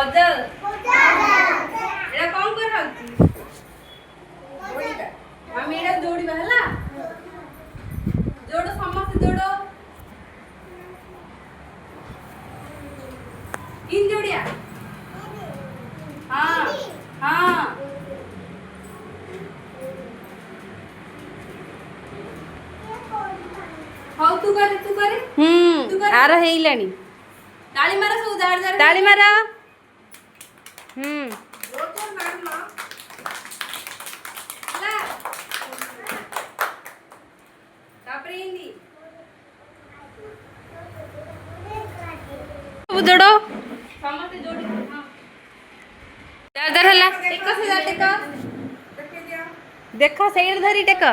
Puzzle ଏଟା କଣ କରାହଉଛି? ଆମେ ଏଟା ଦୌଡ଼ିବା ହେଲା। ଯୋଡ଼ ସମସ୍ତେ ଯୋଡ଼ କିନ୍ ଯୋଡ଼ିଆ ହଁ ହଁ ହଉ ତୁ करे तू करे आर हेइलानी ताली मार सब जार जार ताली मार जोर जोर मारना ला तापरे हिंदी सब जोड़ो समस्त जोड़ी हां जार जार हला टेका से जा टेका देखे दिया देखो सेड धरी टेक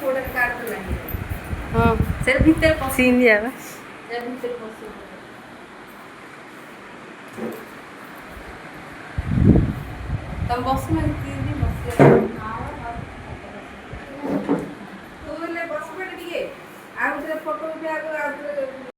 फोटो काट दो नहीं हां सर भीतर सीन जावा सर भीतर पसो तम बस में तीन बस तो ले बस में ଟିକେ ଆଉ ଥରେ ଫଟୋ ଉଠେଇବାକୁ ଆଉ ଥରେ